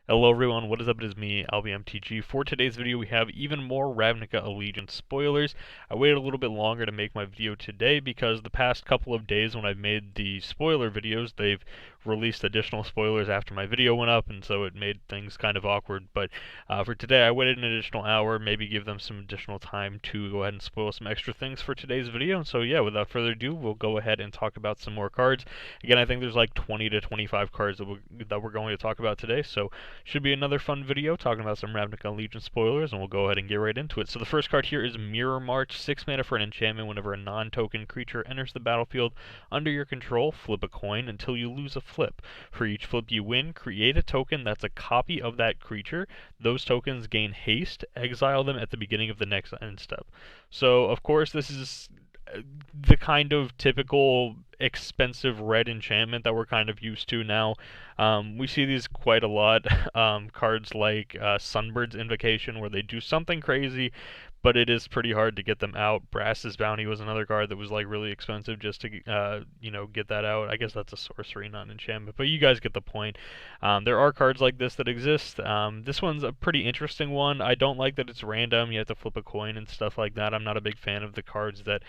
Hello everyone, what is up? It is me, AlbyMTG. For today's video, we have even more Ravnica Allegiance spoilers. I waited a little bit longer to make my video today because the past couple of days when I've made the spoiler videos, they've released additional spoilers after my video went up, and so it made things kind of awkward. But for today, I waited an additional hour, maybe give them some additional time to go ahead and spoil some extra things for today's video. And so yeah, without further ado, we'll go ahead and talk about some more cards. Again, I think there's like 20 to 25 cards that we're going to talk about today, so should be another fun video talking about some Ravnica Allegiance spoilers, and we'll go ahead and get right into it. So the first card here is Mirror March, 6 mana for an enchantment. Whenever a non-token creature enters the battlefield under your control, flip a coin until you lose a flip. For each flip you win, create a token that's a copy of that creature. Those tokens gain haste. Exile them at the beginning of the next end step. So, of course, this is the kind of typical expensive red enchantment that we're kind of used to now. We see these quite a lot. Cards like Sunbird's Invocation, where they do something crazy, but it is pretty hard to get them out. Brass's Bounty was another card that was like really expensive just to get that out. I guess that's a sorcery, not an enchantment, but you guys get the point. There are cards like this that exist. This one's a pretty interesting one. I don't like that it's random. You have to flip a coin and stuff like that. I'm not a big fan of the cards that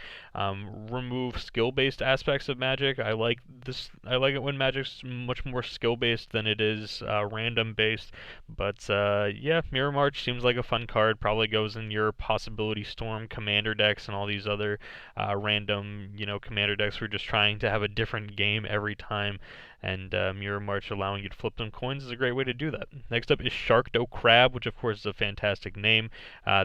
remove skill-based aspects of Magic. I like this. I like it when Magic's much more skill-based than it is random-based. But yeah, Mirror March seems like a fun card. Probably goes in your Possibility Storm commander decks and all these other random, commander decks. We're just trying to have a different game every time. And Mirror March allowing you to flip some coins is a great way to do that. Next up is Sharkdo Crab, which of course is a fantastic name.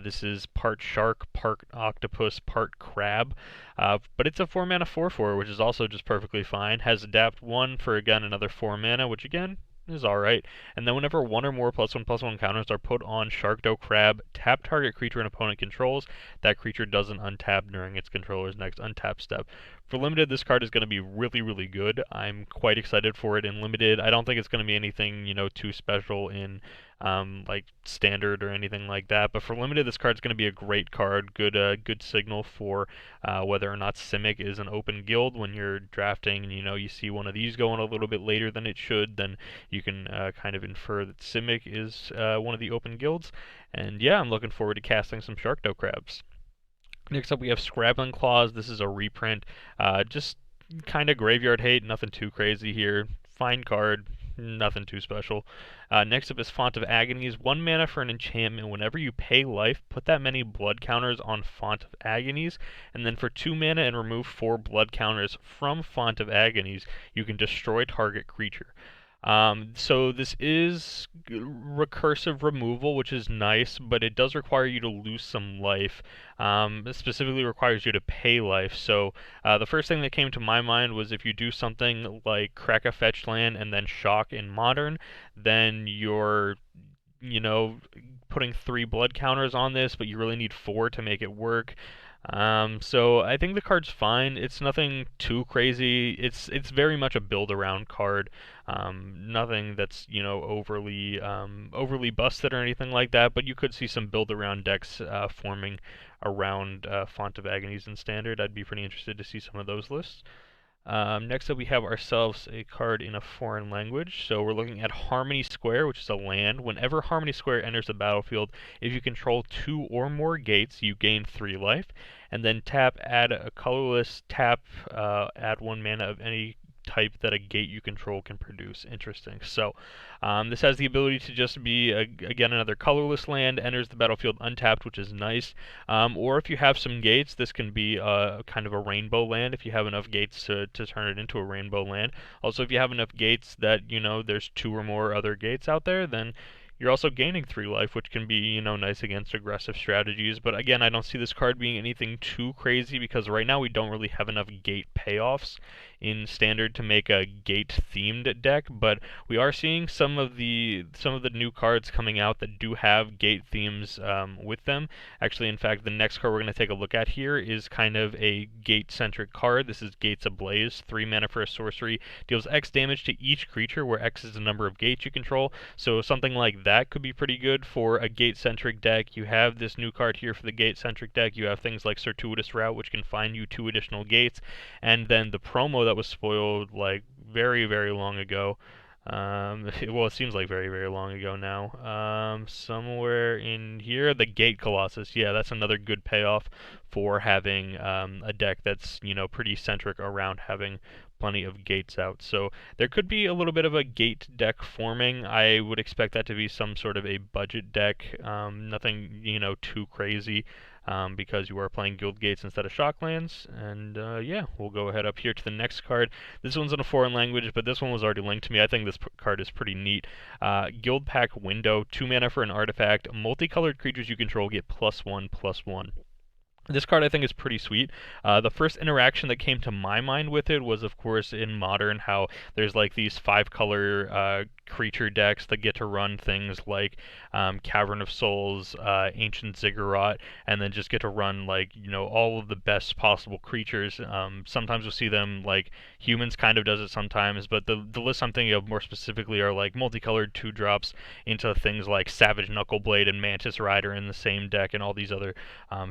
This is part shark, part octopus, part crab. But it's a 4 mana 4/4, which is also just perfectly fine. Has Adapt 1 for again another 4 mana, which again is alright. And then whenever one or more +1/+1 counters are put on Sharkdo Crab, tap target creature an opponent controls. That creature doesn't untap during its controller's next untap step. For Limited, this card is going to be really, really good. I'm quite excited for it in Limited. I don't think it's going to be anything, too special in like Standard or anything like that. But for Limited, this card's going to be a great card. Good signal for whether or not Simic is an open guild when you're drafting. And, you see one of these going a little bit later than it should, then you can kind of infer that Simic is one of the open guilds. And yeah, I'm looking forward to casting some Sharkdo Crabs. Next up, we have Scrabbling Claws. This is a reprint. Just kind of graveyard hate, nothing too crazy here. Fine card, nothing too special. Next up is Font of Agonies. 1 mana for an enchantment. Whenever you pay life, put that many blood counters on Font of Agonies. And then for 2 mana and remove 4 blood counters from Font of Agonies, you can destroy target creature. So this is recursive removal, which is nice, but it does require you to lose some life. It specifically requires you to pay life. So the first thing that came to my mind was if you do something like crack a fetched land and then shock in Modern, then you're putting 3 blood counters on this, but you really need 4 to make it work. So I think the card's fine. It's nothing too crazy. It's very much a build around card. Nothing that's overly busted or anything like that. But you could see some build around decks forming around Font of Agonies in Standard. I'd be pretty interested to see some of those lists. Next up, we have ourselves a card in a foreign language. So we're looking at Harmony Square, which is a land. Whenever Harmony Square enters the battlefield, if you control 2 or more gates, you gain 3 life. And then tap, add a colorless, tap, add 1 mana of any type that a gate you control can produce. Interesting. So this has the ability to just be, again, another colorless land, enters the battlefield untapped, which is nice. Or if you have some gates, this can be kind of a rainbow land if you have enough gates to turn it into a rainbow land. Also, if you have enough gates that, there's 2 or more other gates out there, then you're also gaining 3 life, which can be, nice against aggressive strategies. But again, I don't see this card being anything too crazy because right now we don't really have enough gate payoffs in Standard to make a gate-themed deck. But we are seeing some of the new cards coming out that do have gate themes with them. Actually, in fact, the next card we're going to take a look at here is kind of a gate-centric card. This is Gates Ablaze, 3 mana for a sorcery, deals X damage to each creature where X is the number of gates you control. So something like that could be pretty good for a gate-centric deck. You have this new card here for the gate-centric deck. You have things like Circuitous Route, which can find you 2 additional gates, and then the promo that was spoiled like very, very long ago. Well, it seems like very, very long ago now. Somewhere in here, the Gate Colossus. Yeah, that's another good payoff for having a deck that's, pretty centric around having plenty of gates out. So there could be a little bit of a gate deck forming. I would expect that to be some sort of a budget deck. Nothing, too crazy. Because you are playing Guild Gates instead of Shocklands. And yeah, we'll go ahead up here to the next card. This one's in a foreign language, but this one was already linked to me. I think this card is pretty neat. Guild Pack Window, 2 mana for an artifact. Multicolored creatures you control get +1/+1. This card I think is pretty sweet. The first interaction that came to my mind with it was, of course, in Modern, how there's like these 5-color creature decks that get to run things like Cavern of Souls, Ancient Ziggurat, and then just get to run like, all of the best possible creatures. Sometimes you'll see them like Humans kind of does it sometimes, but the list I'm thinking of more specifically are like multicolored 2-drops into things like Savage Knuckleblade and Mantis Rider in the same deck, and all these other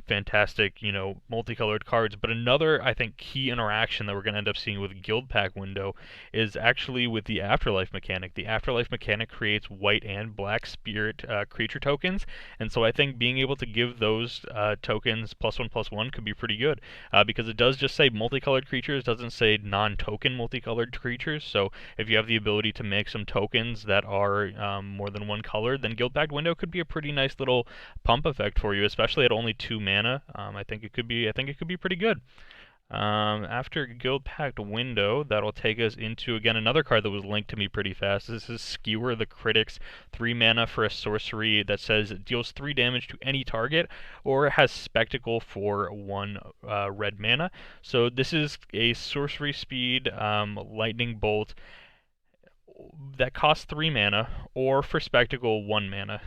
fantastic, multicolored cards. But another, I think, key interaction that we're going to end up seeing with Guild Pack Window is actually with the Afterlife mechanic. The Afterlife mechanic creates white and black spirit creature tokens, and so I think being able to give those tokens +1/+1 could be pretty good, because it does just say multicolored creatures, doesn't say non-token multicolored creatures. So if you have the ability to make some tokens that are more than one color, then Guild Pack Window could be a pretty nice little pump effect for you, especially at only 2 mana. I think it could be pretty good. After Guild Pact Window, that'll take us into, again, another card that was linked to me pretty fast. This is Skewer the Critics, 3 mana for a sorcery that says it deals 3 damage to any target, or it has Spectacle for 1 red mana. So this is a sorcery speed lightning bolt that costs 3 mana, or for Spectacle, 1 mana.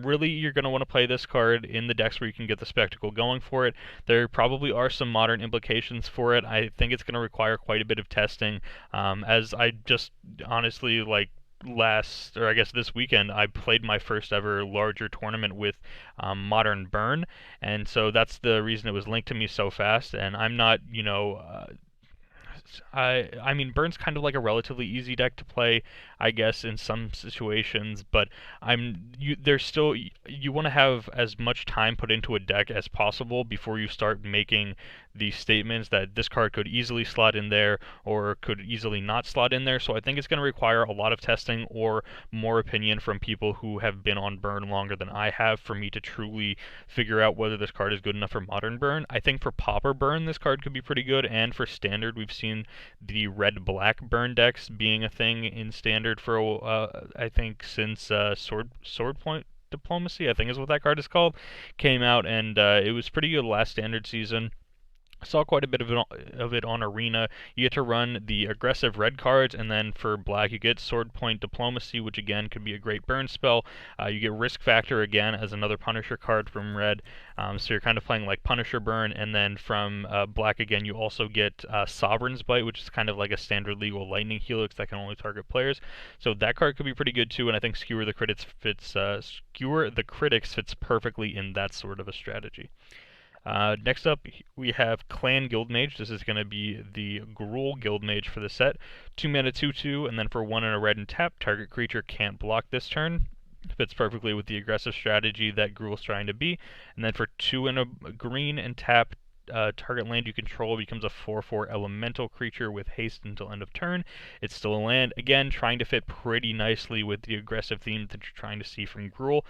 Really, you're going to want to play this card in the decks where you can get the Spectacle going for it. There probably are some modern implications for it. I think it's going to require quite a bit of testing, as I just honestly, like, this weekend, I played my first ever larger tournament with Modern Burn, and so that's the reason it was linked to me so fast. And I'm not, I mean, Burn's kind of like a relatively easy deck to play, I guess, in some situations, but there's still, you want to have as much time put into a deck as possible before you start making these statements that this card could easily slot in there or could easily not slot in there. So I think it's going to require a lot of testing or more opinion from people who have been on Burn longer than I have for me to truly figure out whether this card is good enough for Modern Burn. I think for Pauper Burn, this card could be pretty good, and for Standard, we've seen the red-black Burn decks being a thing in Standard for, I think, since Sword Point Diplomacy, I think is what that card is called, came out, and it was pretty good last Standard season. Saw quite a bit of it on Arena. You get to run the aggressive red cards, and then for black you get Sword Point Diplomacy, which again could be a great burn spell. You get Risk Factor again as another Punisher card from red, so you're kind of playing like Punisher burn. And then from black again you also get Sovereign's Bite, which is kind of like a standard legal lightning helix that can only target players. So that card could be pretty good too, and I think Skewer the Critics fits perfectly in that sort of a strategy. Next up, we have Clan Guildmage. This is going to be the Gruul Guildmage for the set. 2 mana 2/2, and then for 1 and a red and tap, target creature can't block this turn. Fits perfectly with the aggressive strategy that Gruul's trying to be. And then for 2 and a green and tap, target land you control becomes a 4/4 elemental creature with haste until end of turn. It's still a land, again trying to fit pretty nicely with the aggressive theme that you're trying to see from Gruul,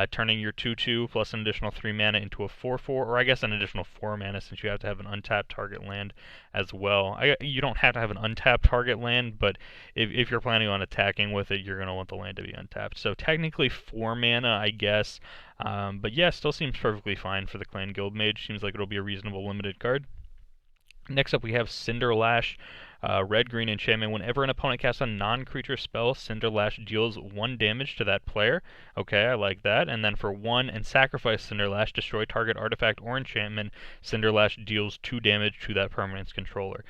turning your 2/2 plus an additional 3 mana into a 4/4, or I guess an additional 4 mana since you have to have an untapped target land as well. You don't have to have an untapped target land, but if you're planning on attacking with it, you're going to want the land to be untapped. So technically 4 mana, I guess. But yeah, still seems perfectly fine for the Clan Guildmage. Seems like it'll be a reasonable limited card. Next up, we have Cinder Lash. Red-green enchantment. Whenever an opponent casts a non-creature spell, Cinder Lash deals 1 damage to that player. Okay, I like that. And then for 1 and sacrifice Cinder Lash, destroy target artifact or enchantment. Cinder Lash deals 2 damage to that permanent's controller.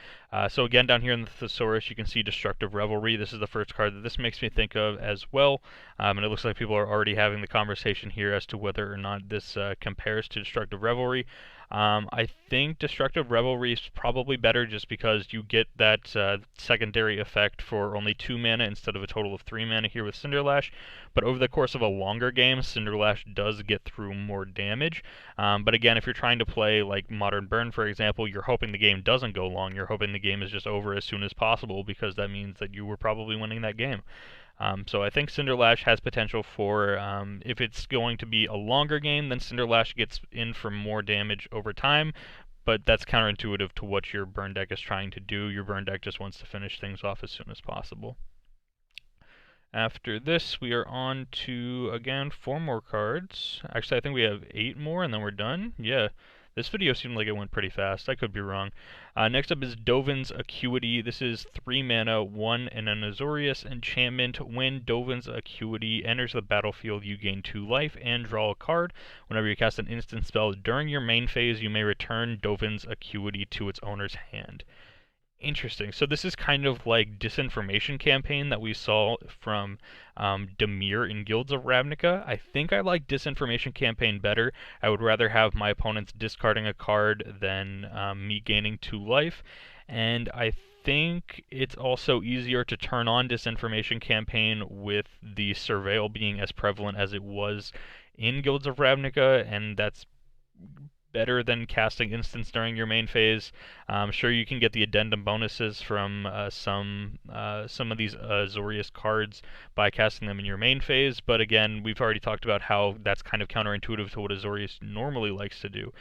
So again, down here in the Thesaurus, you can see Destructive Revelry. This is the first card that this makes me think of as well. And it looks like people are already having the conversation here as to whether or not this compares to Destructive Revelry. I think Destructive Revelry is probably better just because you get that secondary effect for only 2 mana instead of a total of 3 mana here with Cinder Lash. But over the course of a longer game, Cinder Lash does get through more damage. But again, if you're trying to play like Modern Burn, for example, you're hoping the game doesn't go long. You're hoping the game is just over as soon as possible because that means that you were probably winning that game. So I think Cinder Lash has potential for, if it's going to be a longer game, then Cinder Lash gets in for more damage over time, but that's counterintuitive to what your burn deck is trying to do. Your burn deck just wants to finish things off as soon as possible. After this, we are on to, again, 4 more cards. Actually, I think we have 8 more, and then we're done. Yeah. This video seemed like it went pretty fast. I could be wrong. Next up is Dovan's Acuity. This is 3 mana, 1 and an Azorius enchantment. When Dovan's Acuity enters the battlefield, you gain 2 life and draw a card. Whenever you cast an instant spell during your main phase, you may return Dovan's Acuity to its owner's hand. Interesting. So this is kind of like Disinformation Campaign that we saw from Dimir in Guilds of Ravnica. I think I like Disinformation Campaign better. I would rather have my opponents discarding a card than me gaining 2 life. And I think it's also easier to turn on Disinformation Campaign with the Surveil being as prevalent as it was in Guilds of Ravnica, and that's better than casting instants during your main phase. Sure, you can get the addendum bonuses from some of these Azorius cards by casting them in your main phase, but again, we've already talked about how that's kind of counterintuitive to what Azorius normally likes to do.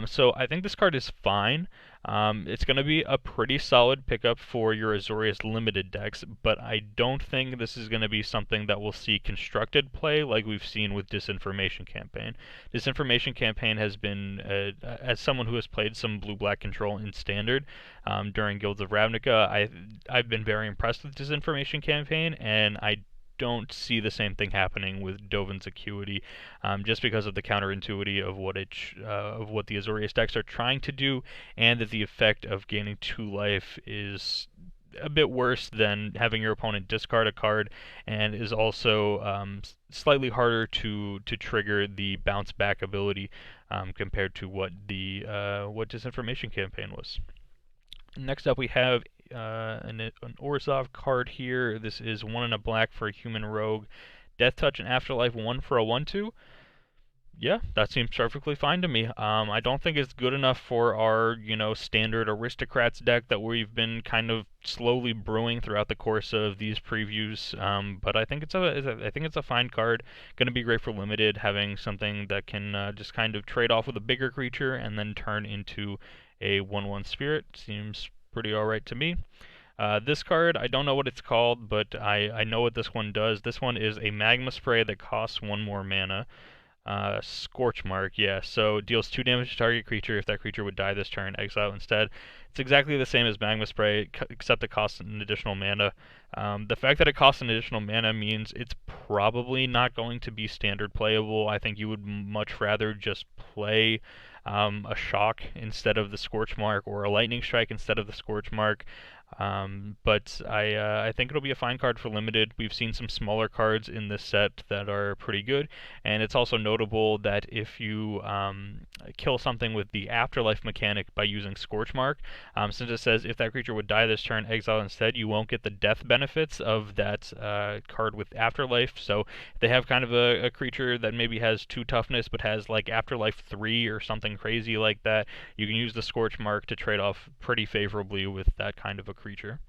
So I think this card is fine. It's going to be a pretty solid pickup for your Azorius limited decks, but I don't think this is going to be something that will see constructed play like we've seen with Disinformation Campaign. Disinformation Campaign has been, as someone who has played some blue-black control in Standard during Guilds of Ravnica, I've been very impressed with Disinformation Campaign, and I don't see the same thing happening with Dovan's Acuity, just because of the counterintuitivity of what the Azorius decks are trying to do, and that the effect of gaining 2 life is a bit worse than having your opponent discard a card, and is also slightly harder to trigger the bounce back ability compared to what Disinformation Campaign was. Next up, we have an Orzhov card here. This is 1 and a black for a human rogue. Death Touch and Afterlife 1 for a 1/2. Yeah, that seems perfectly fine to me. I don't think it's good enough for our, standard Aristocrats deck that we've been kind of slowly brewing throughout the course of these previews. But I think it's a fine card. Going to be great for limited, having something that can just kind of trade off with a bigger creature and then turn into a 1/1 spirit. Seems pretty alright to me. This card, I don't know what it's called, but I know what this one does. This one is a Magma Spray that costs 1 more mana. Scorchmark, yeah, so deals 2 damage to target creature. If that creature would die this turn, exile instead. It's exactly the same as Magma Spray, except it costs an additional mana. The fact that it costs an additional mana means it's probably not going to be standard playable. I think you would much rather just play a Shock instead of the Scorchmark, or a Lightning Strike instead of the Scorchmark. But I think it'll be a fine card for limited. We've seen some smaller cards in this set that are pretty good, and it's also notable that if you kill something with the Afterlife mechanic by using Scorchmark, since it says if that creature would die this turn, exile instead, you won't get the death benefits of that card with Afterlife. So if they have kind of a creature that maybe has 2 toughness but has like Afterlife 3 or something crazy like that, you can use the Scorchmark to trade off pretty favorably with that kind of a creature.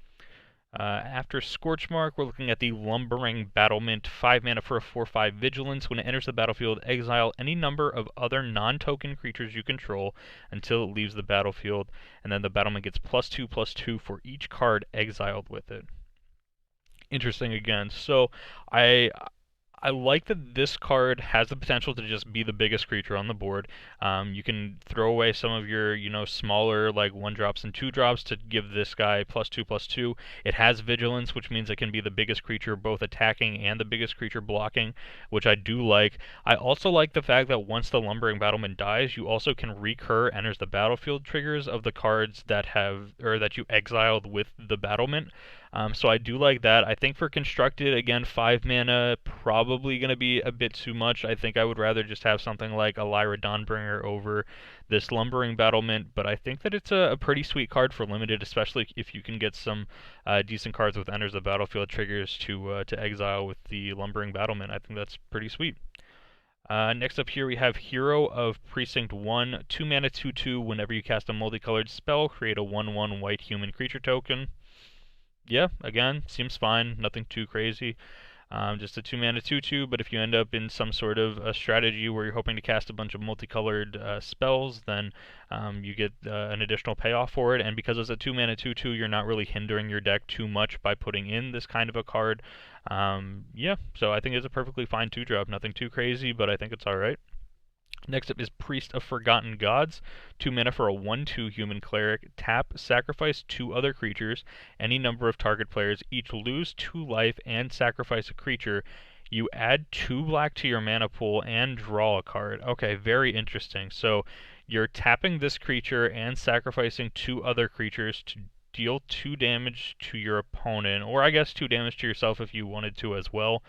After Scorchmark, we're looking at the Lumbering Battlement, 5 mana for a 4/5 Vigilance. When it enters the battlefield, exile any number of other non-token creatures you control until it leaves the battlefield, and then the battlement gets +2/+2 for each card exiled with it. Interesting again. So I like that this card has the potential to just be the biggest creature on the board. You can throw away some of your, smaller, like 1-drops and 2-drops to give this guy +2/+2. It has Vigilance, which means it can be the biggest creature both attacking and the biggest creature blocking, which I do like. I also like the fact that once the Lumbering Battlement dies, you also can recur enters the battlefield triggers of the cards that you exiled with the battlement. So I do like that. I think for constructed, again, 5 mana probably going to be a bit too much. I think I would rather just have something like a Lyra Dawnbringer over this Lumbering Battlement, but I think that it's a pretty sweet card for limited, especially if you can get some decent cards with Enters the Battlefield triggers to exile with the Lumbering Battlement. I think that's pretty sweet. Next up here we have Hero of Precinct 1, 2 mana 2/2. Whenever you cast a multicolored spell, create a 1/1 white human creature token. Yeah, again, seems fine, nothing too crazy. Just a 2 mana 2/2, but if you end up in some sort of a strategy where you're hoping to cast a bunch of multicolored spells, then you get an additional payoff for it, and because it's a 2 mana 2/2, you're not really hindering your deck too much by putting in this kind of a card. Yeah, so I think it's a perfectly fine 2-drop, nothing too crazy, but I think it's alright. Next up is Priest of Forgotten Gods, 2 mana for a 1/2 human cleric. Tap, sacrifice 2 other creatures. Any number of target players each lose 2 life and sacrifice a creature. You add 2 black to your mana pool and draw a card. Okay, very interesting. So you're tapping this creature and sacrificing 2 other creatures to deal 2 damage to your opponent, or I guess 2 damage to yourself if you wanted to as well,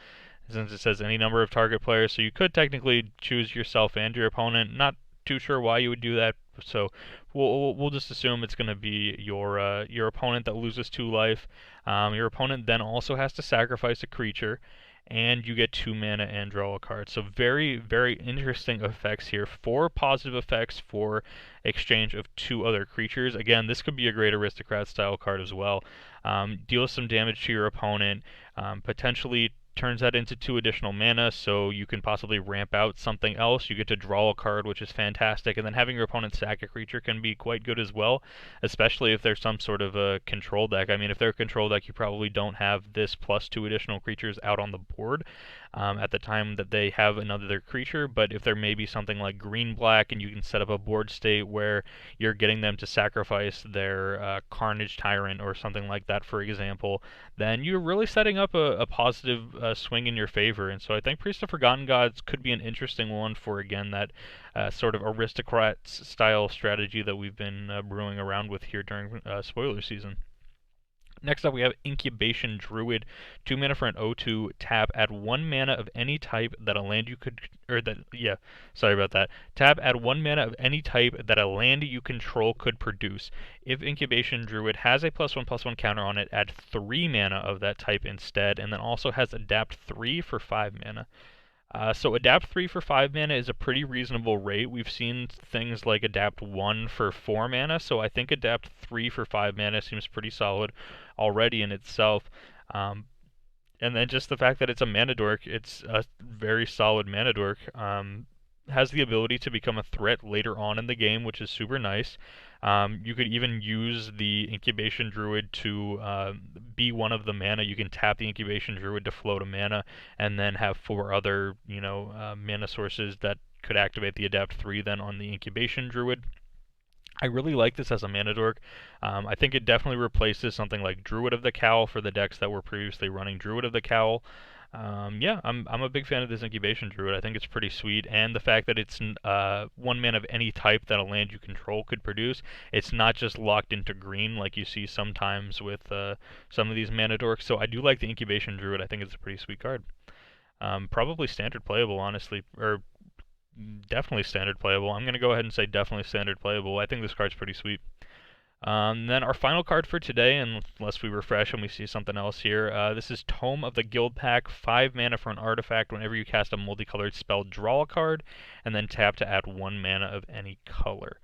since it says any number of target players, so you could technically choose yourself and your opponent. Not too sure why you would do that, so we'll just assume it's going to be your opponent that loses 2 life. Your opponent then also has to sacrifice a creature, and you get 2 mana and draw a card. So very, very interesting effects here. 4 positive effects for exchange of 2 other creatures. Again, this could be a great aristocrat style card as well. Deal some damage to your opponent, potentially turns that into 2 additional mana, so you can possibly ramp out something else. You get to draw a card, which is fantastic, and then having your opponent sack a creature can be quite good as well, especially if there's some sort of a control deck. I mean, if they're a control deck, you probably don't have this plus 2 additional creatures out on the board at the time that they have another creature, but if there may be something like green-black and you can set up a board state where you're getting them to sacrifice their Carnage Tyrant or something like that, for example, then you're really setting up a positive swing in your favor. And so I think Priest of Forgotten Gods could be an interesting one for, again, that sort of aristocrat style strategy that we've been brewing around with here during spoiler season. Next up, we have Incubation Druid, 2 mana for an 0/2 tap. Add 1 mana of any type that a land you could, sorry about that. Tap, add 1 mana of any type that a land you control could produce. If Incubation Druid has a +1/+1 counter on it, add 3 mana of that type instead, and then also has Adapt 3 for 5 mana. So Adapt 3 for 5 mana is a pretty reasonable rate. We've seen things like Adapt 1 for 4 mana, so I think Adapt 3 for 5 mana seems pretty solid already in itself. And then just the fact that it's a mana dork, it's a very solid mana dork. Has the ability to become a threat later on in the game, which is super nice. You could even use the Incubation Druid to be one of the mana. You can tap the Incubation Druid to float a mana, and then have 4 other, mana sources that could activate the Adapt 3 then on the Incubation Druid. I really like this as a mana dork. I think it definitely replaces something like Druid of the Cowl for the decks that were previously running Druid of the Cowl. Yeah, I'm a big fan of this Incubation Druid. I think it's pretty sweet, and the fact that it's 1 mana of any type that a land you control could produce. It's not just locked into green like you see sometimes with some of these mana dorks. So I do like the Incubation Druid. I think it's a pretty sweet card. Probably standard playable, honestly, or definitely standard playable. I'm going to go ahead and say definitely standard playable. I think this card's pretty sweet. Then our final card for today, unless we refresh and we see something else here, this is Tome of the Guildpact, 5 mana for an artifact. Whenever you cast a multicolored spell, draw a card, and then tap to add 1 mana of any color.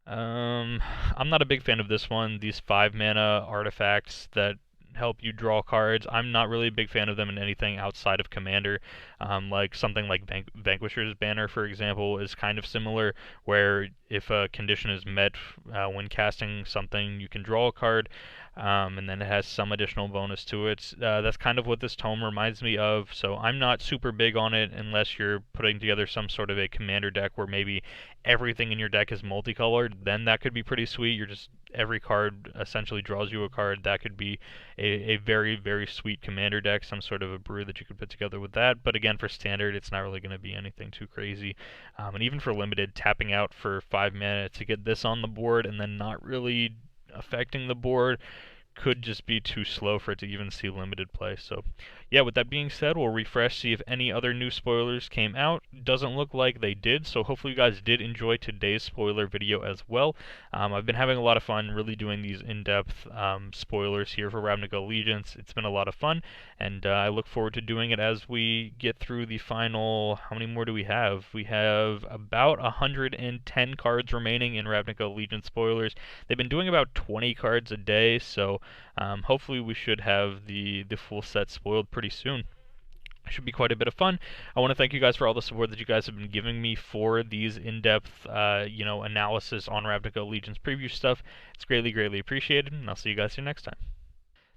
I'm not a big fan of this one. These 5 mana artifacts that help you draw cards, I'm not really a big fan of them in anything outside of Commander. Like something like Vanquisher's Banner, for example, is kind of similar, where if a condition is met when casting something, you can draw a card, and then it has some additional bonus to it. That's kind of what this tome reminds me of, so I'm not super big on it unless you're putting together some sort of a Commander deck where maybe everything in your deck is multicolored. Then that could be pretty sweet. You're just, every card essentially draws you a card. That could be a very, very sweet Commander deck, some sort of a brew that you could put together with that. But again, for standard, it's not really going to be anything too crazy. And even for limited, tapping out for 5 mana to get this on the board and then not really affecting the board could just be too slow for it to even see limited play. So yeah, with that being said, we'll refresh, see if any other new spoilers came out. Doesn't look like they did, so hopefully you guys did enjoy today's spoiler video as well. I've been having a lot of fun really doing these in-depth spoilers here for Ravnica Allegiance. It's been a lot of fun, and I look forward to doing it as we get through the final. How many more do we have? We have about 110 cards remaining in Ravnica Allegiance spoilers. They've been doing about 20 cards a day, so hopefully we should have the full set spoiled pretty soon. Should be quite a bit of fun. I want to thank you guys for all the support that you guys have been giving me for these in-depth, analysis on Ravnica Allegiance preview stuff. It's greatly, greatly appreciated, and I'll see you guys here next time.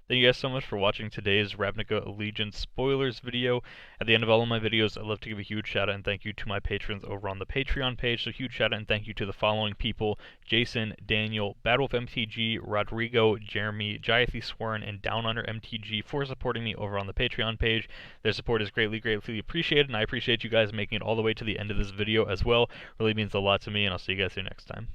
Thank you guys so much for watching today's Ravnica Allegiance spoilers video. At the end of all of my videos, I'd love to give a huge shout out and thank you to my patrons over on the Patreon page. So huge shout out and thank you to the following people: Jason, Daniel, BattleMTG, Rodrigo, Jeremy, Jayathy Sworn, and Down Under MTG for supporting me over on the Patreon page. Their support is greatly, greatly appreciated, and I appreciate you guys making it all the way to the end of this video as well. Really means a lot to me, and I'll see you guys here next time.